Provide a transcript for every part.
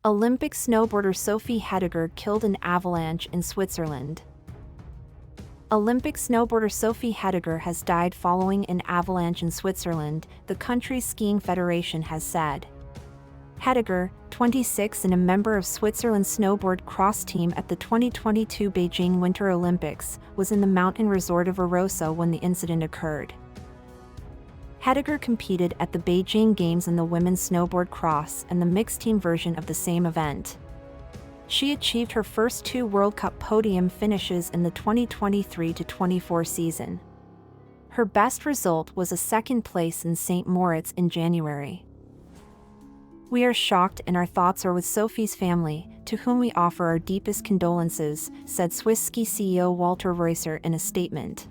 Olympic snowboarder Sophie Hediger killed in avalanche in Switzerland. Olympic snowboarder Sophie Hediger has died following an avalanche in Switzerland, the country's skiing federation has said. Hediger, 26 and a member of Switzerland's snowboard cross team at the 2022 Beijing Winter Olympics, was in the mountain resort of Arosa when the incident occurred. Hediger competed at the Beijing Games in the women's snowboard cross and the mixed team version of the same event. She achieved her first 2 World Cup podium finishes in the 2023-24 season. Her best result was a second place in St. Moritz in January. "We are shocked and our thoughts are with Sophie's family, to whom we offer our deepest condolences," said Swiss ski CEO Walter Reusser in a statement.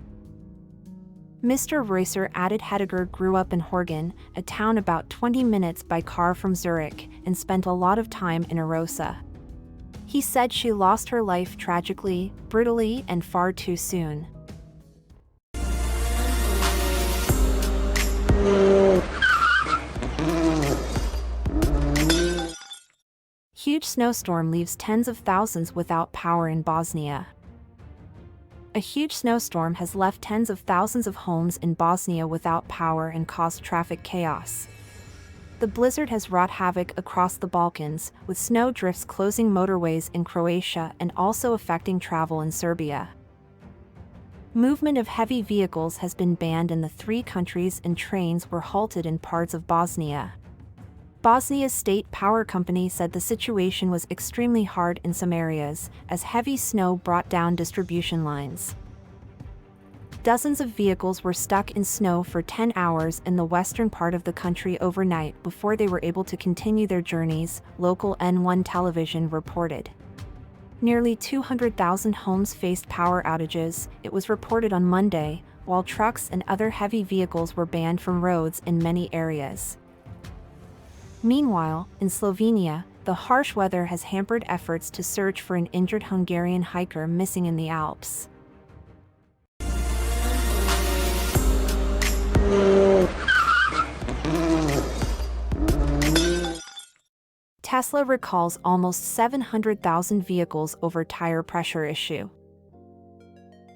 Mr. Reusser added Hediger grew up in Horgen, a town about 20 minutes by car from Zurich, and spent a lot of time in Arosa. He said she lost her life tragically, brutally, and far too soon. Huge snowstorm leaves tens of thousands without power in Bosnia. A huge snowstorm has left tens of thousands of homes in Bosnia without power and caused traffic chaos. The blizzard has wrought havoc across the Balkans, with snow drifts closing motorways in Croatia and also affecting travel in Serbia. Movement of heavy vehicles has been banned in the 3 countries and trains were halted in parts of Bosnia. Bosnia's state power company said the situation was extremely hard in some areas, as heavy snow brought down distribution lines. Dozens of vehicles were stuck in snow for 10 hours in the western part of the country overnight before they were able to continue their journeys, local N1 television reported. Nearly 200,000 homes faced power outages, it was reported on Monday, while trucks and other heavy vehicles were banned from roads in many areas. Meanwhile, in Slovenia, the harsh weather has hampered efforts to search for an injured Hungarian hiker missing in the Alps. Tesla recalls almost 700,000 vehicles over tire pressure issue.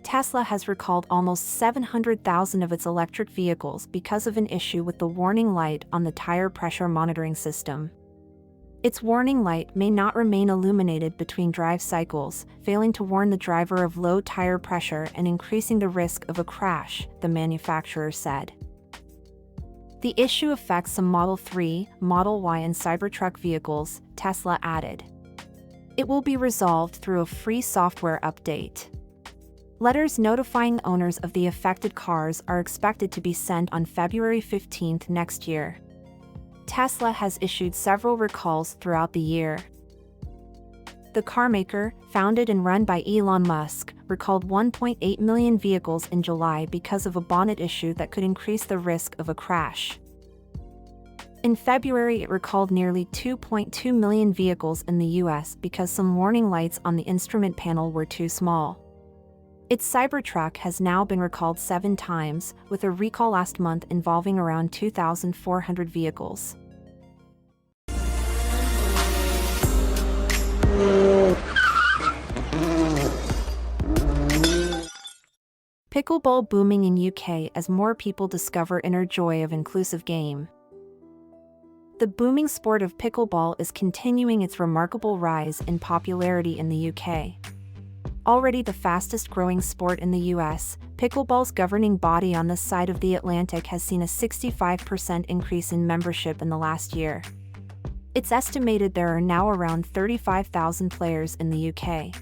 Tesla has recalled almost 700,000 of its electric vehicles because of an issue with the warning light on the tire pressure monitoring system. Its warning light may not remain illuminated between drive cycles, failing to warn the driver of low tire pressure and increasing the risk of a crash, the manufacturer said. The issue affects some Model 3, Model Y and Cybertruck vehicles, Tesla added. It will be resolved through a free software update. Letters notifying owners of the affected cars are expected to be sent on February 15 next year. Tesla has issued several recalls throughout the year. The carmaker, founded and run by Elon Musk, recalled 1.8 million vehicles in July because of a bonnet issue that could increase the risk of a crash. In February, it recalled nearly 2.2 million vehicles in the US because some warning lights on the instrument panel were too small. Its Cybertruck has now been recalled 7 times, with a recall last month involving around 2,400 vehicles. Pickleball booming in UK as more people discover inner joy of inclusive game. The booming sport of pickleball is continuing its remarkable rise in popularity in the UK. Already the fastest growing sport in the US, pickleball's governing body on this side of the Atlantic has seen a 65% increase in membership in the last year. It's estimated there are now around 35,000 players in the UK.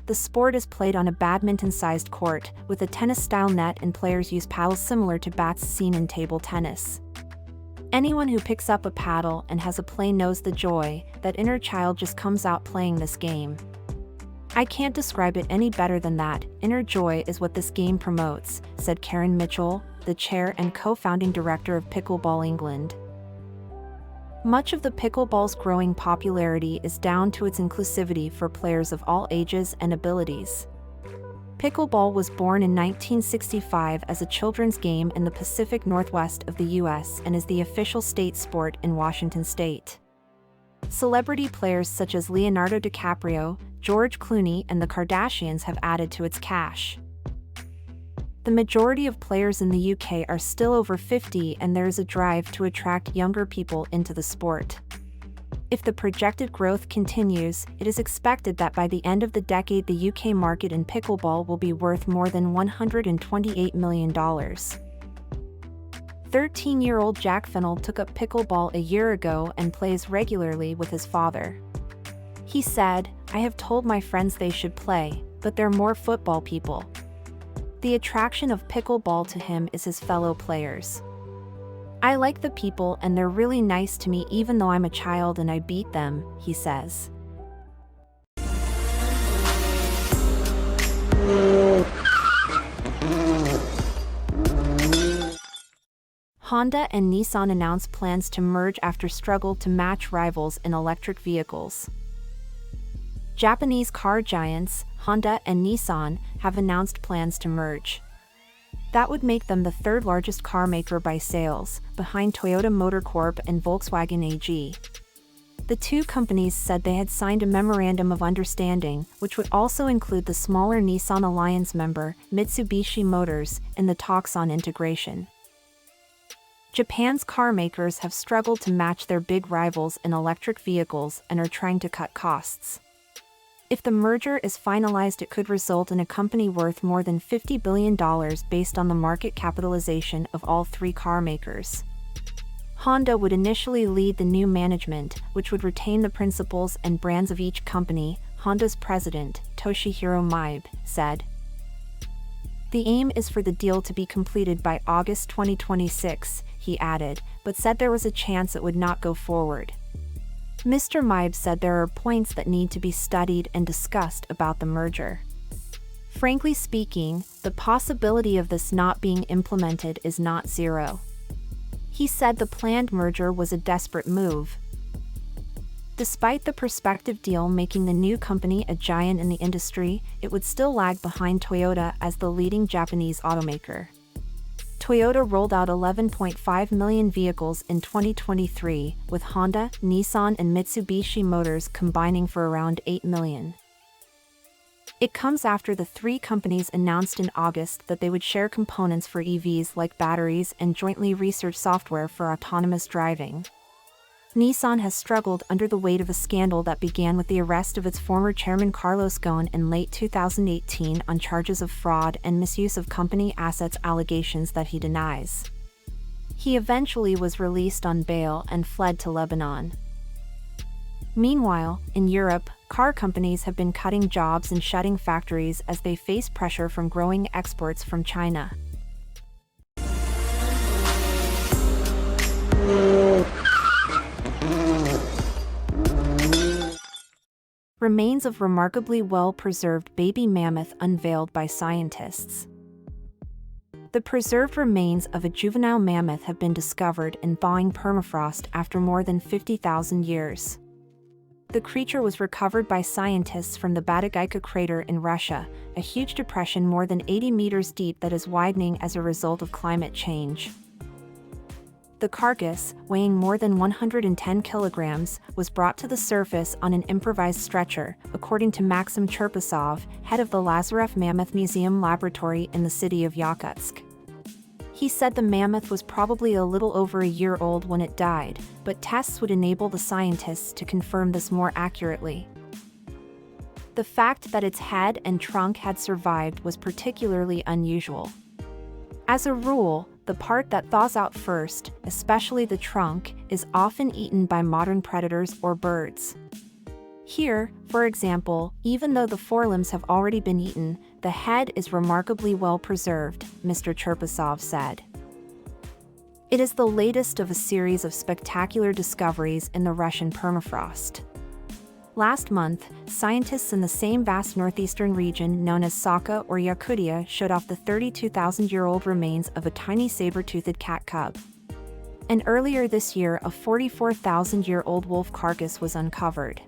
The sport is played on a badminton-sized court, with a tennis-style net and players use paddles similar to bats seen in table tennis. Anyone who picks up a paddle and has a play knows the joy, that inner child just comes out playing this game. "I can't describe it any better than that, inner joy is what this game promotes," said Karen Mitchell, the chair and co-founding director of Pickleball England. Much of the pickleball's growing popularity is down to its inclusivity for players of all ages and abilities. Pickleball was born in 1965 as a children's game in the Pacific Northwest of the U.S. and is the official state sport in Washington state. Celebrity players such as Leonardo DiCaprio, George Clooney, and the Kardashians have added to its cache. The majority of players in the UK are still over 50, and there is a drive to attract younger people into the sport. If the projected growth continues, it is expected that by the end of the decade the UK market in pickleball will be worth more than $128 million. 13-year-old Jack Fennell took up pickleball a year ago and plays regularly with his father. He said, "I have told my friends they should play, but they're more football people." The attraction of pickleball to him is his fellow players. "I like the people and they're really nice to me even though I'm a child and I beat them," he says. Honda and Nissan announce plans to merge after struggle to match rivals in electric vehicles. Japanese car giants, Honda and Nissan, have announced plans to merge. That would make them the third largest car maker by sales, behind Toyota Motor Corp and Volkswagen AG. The two companies said they had signed a memorandum of understanding, which would also include the smaller Nissan Alliance member, Mitsubishi Motors, in the talks on integration. Japan's car makers have struggled to match their big rivals in electric vehicles and are trying to cut costs. If the merger is finalized, it could result in a company worth more than $50 billion based on the market capitalization of all three car makers. Honda would initially lead the new management, which would retain the principles and brands of each company, Honda's president, Toshihiro Maibe, said. The aim is for the deal to be completed by August 2026, he added, but said there was a chance it would not go forward. Mr. Maibe said there are points that need to be studied and discussed about the merger. Frankly speaking, the possibility of this not being implemented is not zero. He said the planned merger was a desperate move. Despite the prospective deal making the new company a giant in the industry, it would still lag behind Toyota as the leading Japanese automaker. Toyota rolled out 11.5 million vehicles in 2023, with Honda, Nissan and Mitsubishi Motors combining for around 8 million. It comes after the three companies announced in August that they would share components for EVs like batteries and jointly research software for autonomous driving. Nissan has struggled under the weight of a scandal that began with the arrest of its former chairman Carlos Ghosn in late 2018 on charges of fraud and misuse of company assets, allegations that he denies. He eventually was released on bail and fled to Lebanon. Meanwhile, in Europe, car companies have been cutting jobs and shutting factories as they face pressure from growing exports from China. Remains of remarkably well-preserved baby mammoth unveiled by scientists. The preserved remains of a juvenile mammoth have been discovered in thawing permafrost after more than 50,000 years. The creature was recovered by scientists from the Batagayka crater in Russia, a huge depression more than 80 meters deep that is widening as a result of climate change. The carcass, weighing more than 110 kilograms, was brought to the surface on an improvised stretcher, according to Maxim Cherpasov, head of the Lazarev Mammoth Museum Laboratory in the city of Yakutsk. He said the mammoth was probably a little over a year old when it died, but tests would enable the scientists to confirm this more accurately. The fact that its head and trunk had survived was particularly unusual. As a rule, the part that thaws out first, especially the trunk, is often eaten by modern predators or birds. Here, for example, even though the forelimbs have already been eaten, the head is remarkably well preserved, Mr. Cherpasov said. It is the latest of a series of spectacular discoveries in the Russian permafrost. Last month, scientists in the same vast northeastern region known as Sakha or Yakutia showed off the 32,000-year-old remains of a tiny saber-toothed cat cub. And earlier this year, a 44,000-year-old wolf carcass was uncovered.